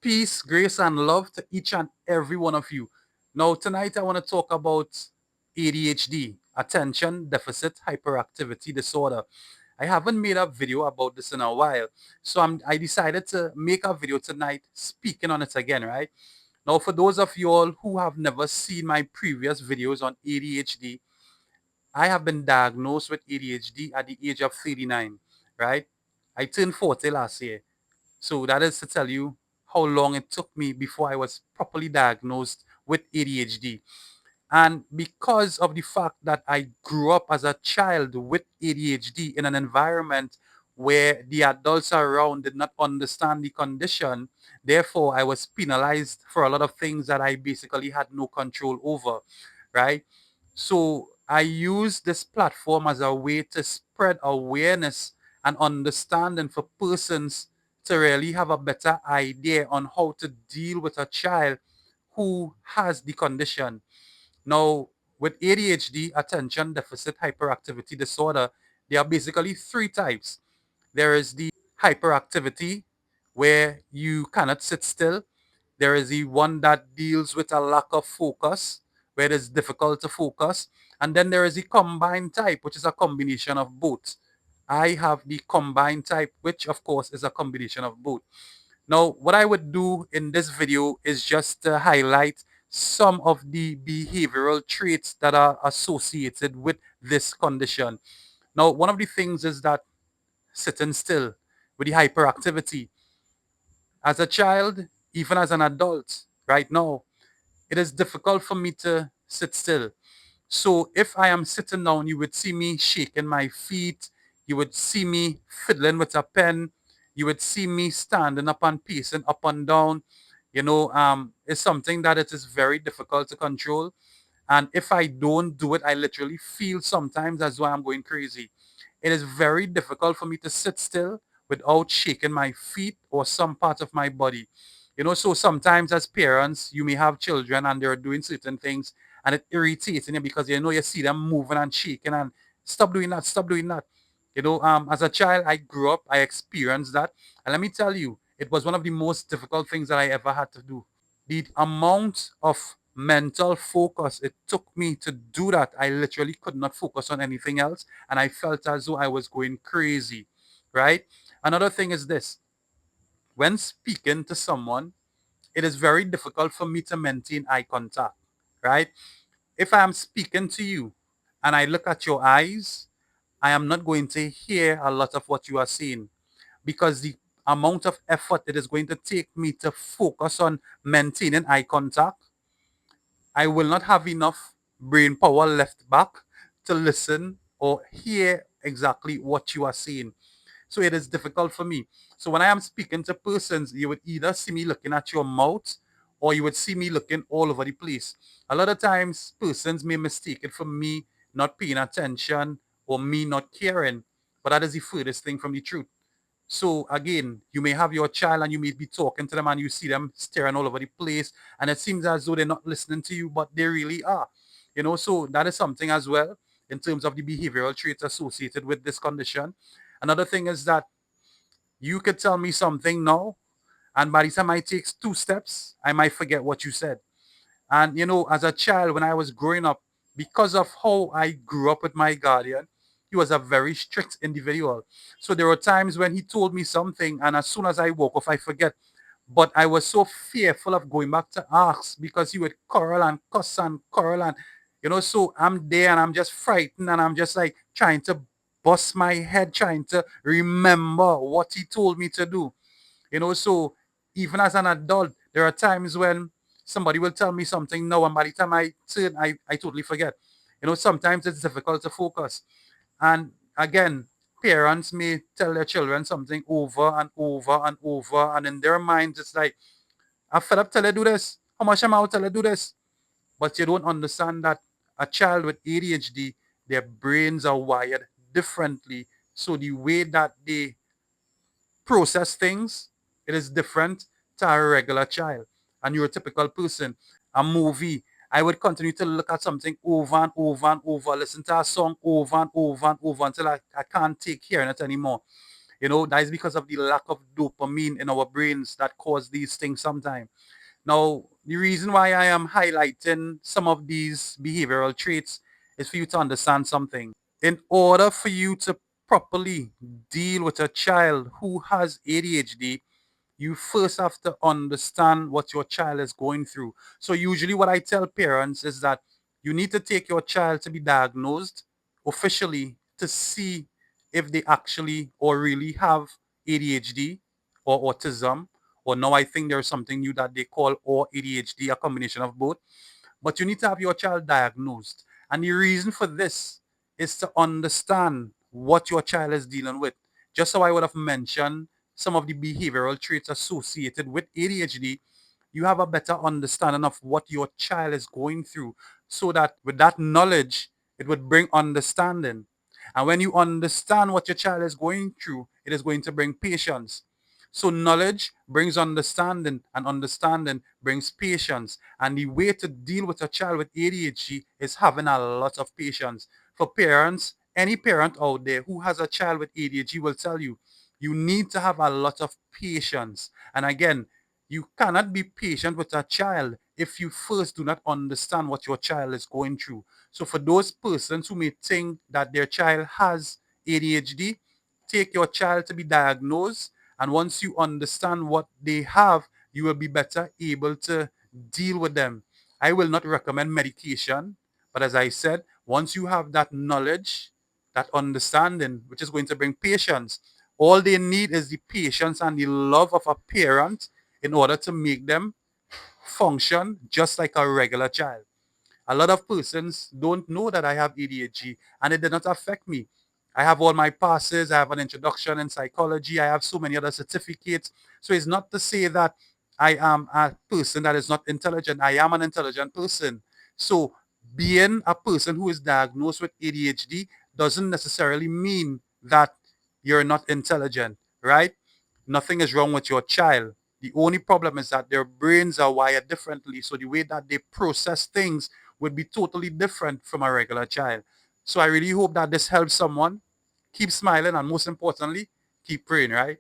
Peace, grace, and love to each and every one of you. Now, tonight I want to talk about ADHD, Attention Deficit Hyperactivity Disorder. I haven't made a video about this in a while, so I decided to make a video tonight speaking on it again, right? Now, for those of you all who have never seen my previous videos on ADHD, I have been diagnosed with ADHD at the age of 39, right? I turned 40 last year. So that is to tell you how long it took me before I was properly diagnosed with ADHD. And because of the fact that I grew up as a child with ADHD in an environment where the adults around did not understand the condition, therefore I was penalized for a lot of things that I basically had no control over, right? So I use this platform as a way to spread awareness and understanding for persons to really have a better idea on how to deal with a child who has the condition. Now, with ADHD, attention deficit hyperactivity disorder, there are basically three types. There is the hyperactivity, where you cannot sit still. There is the one that deals with a lack of focus, where it is difficult to focus. And then there is the combined type, which is a combination of both. I have the combined type, which of course is a combination of both. Now, what I would do in this video is just to highlight some of the behavioral traits that are associated with this condition. Now, one of the things is that sitting still with the hyperactivity. As a child, even as an adult, right now, it is difficult for me to sit still. So if I am sitting down, you would see me shaking my feet. You would see me fiddling with a pen. You would see me standing up and pacing up and down. It's something that it is very difficult to control. And if I don't do it, I literally feel sometimes as though I'm going crazy. It is very difficult for me to sit still without shaking my feet or some part of my body. So sometimes as parents, you may have children and they're doing certain things and it irritates you because you see them moving and shaking and stop doing that, stop doing that. As a child, I grew up, I experienced that. And let me tell you, it was one of the most difficult things that I ever had to do. The amount of mental focus it took me to do that, I literally could not focus on anything else. And I felt as though I was going crazy, right? Another thing is this: when speaking to someone, it is very difficult for me to maintain eye contact, right? If I am speaking to you and I look at your eyes, I am not going to hear a lot of what you are saying because the amount of effort it is going to take me to focus on maintaining eye contact, I will not have enough brain power left back to listen or hear exactly what you are saying. So it is difficult for me. So when I am speaking to persons, you would either see me looking at your mouth or you would see me looking all over the place. A lot of times, persons may mistake it for me not paying attention or me not caring, but that is the furthest thing from the truth. So again, you may have your child and you may be talking to them and you see them staring all over the place, and it seems as though they're not listening to you, but they really are. So that is something as well in terms of the behavioral traits associated with this condition. Another thing is that you could tell me something now, and by the time I take two steps, I might forget what you said. And as a child, when I was growing up, because of how I grew up with my guardian, he was a very strict individual. So there were times when he told me something, and as soon as I woke up, I forget. But I was so fearful of going back to ask because he would quarrel and cuss and quarrel and so I'm there and I'm just frightened and I'm just like trying to bust my head trying to remember what he told me to do. So even as an adult, there are times when somebody will tell me something now, and by the time I turn, I totally forget. Sometimes it's difficult to focus. And again, parents may tell their children something over and over and over, and in their minds, it's like, I fed up till I do this. How much am I out till I do this? But you don't understand that a child with ADHD, their brains are wired differently. So the way that they process things, it is different to a regular child, a neurotypical person. A movie, I would continue to look at something over and over and over, listen to a song over and over and over until I can't take hearing it anymore. That is because of the lack of dopamine in our brains that cause these things sometimes. Now, the reason why I am highlighting some of these behavioral traits is for you to understand something. In order for you to properly deal with a child who has ADHD, you first have to understand what your child is going through. So usually what I tell parents is that you need to take your child to be diagnosed officially to see if they actually or really have ADHD or autism, or now I think there's something new that they call or ADHD, a combination of both. But you need to have your child diagnosed. And the reason for this is to understand what your child is dealing with. Just so I would have mentioned some of the behavioral traits associated with ADHD, you have a better understanding of what your child is going through, so that with that knowledge, it would bring understanding. And when you understand what your child is going through, it is going to bring patience. So knowledge brings understanding, and understanding brings patience. And the way to deal with a child with ADHD is having a lot of patience. For parents, any parent out there who has a child with ADHD will tell you, you need to have a lot of patience. And again, you cannot be patient with a child if you first do not understand what your child is going through. So for those persons who may think that their child has ADHD, take your child to be diagnosed, and once you understand what they have, you will be better able to deal with them. I will not recommend medication, but as I said, once you have that knowledge, that understanding, which is going to bring patience, all they need is the patience and the love of a parent in order to make them function just like a regular child. A lot of persons don't know that I have ADHD, and it did not affect me. I have all my passes, I have an introduction in psychology, I have so many other certificates. So it's not to say that I am a person that is not intelligent. I am an intelligent person. So being a person who is diagnosed with ADHD doesn't necessarily mean that you're not intelligent, right? Nothing is wrong with your child. The only problem is that their brains are wired differently. So the way that they process things would be totally different from a regular child. So I really hope that this helps someone. Keep smiling, and most importantly, keep praying, right?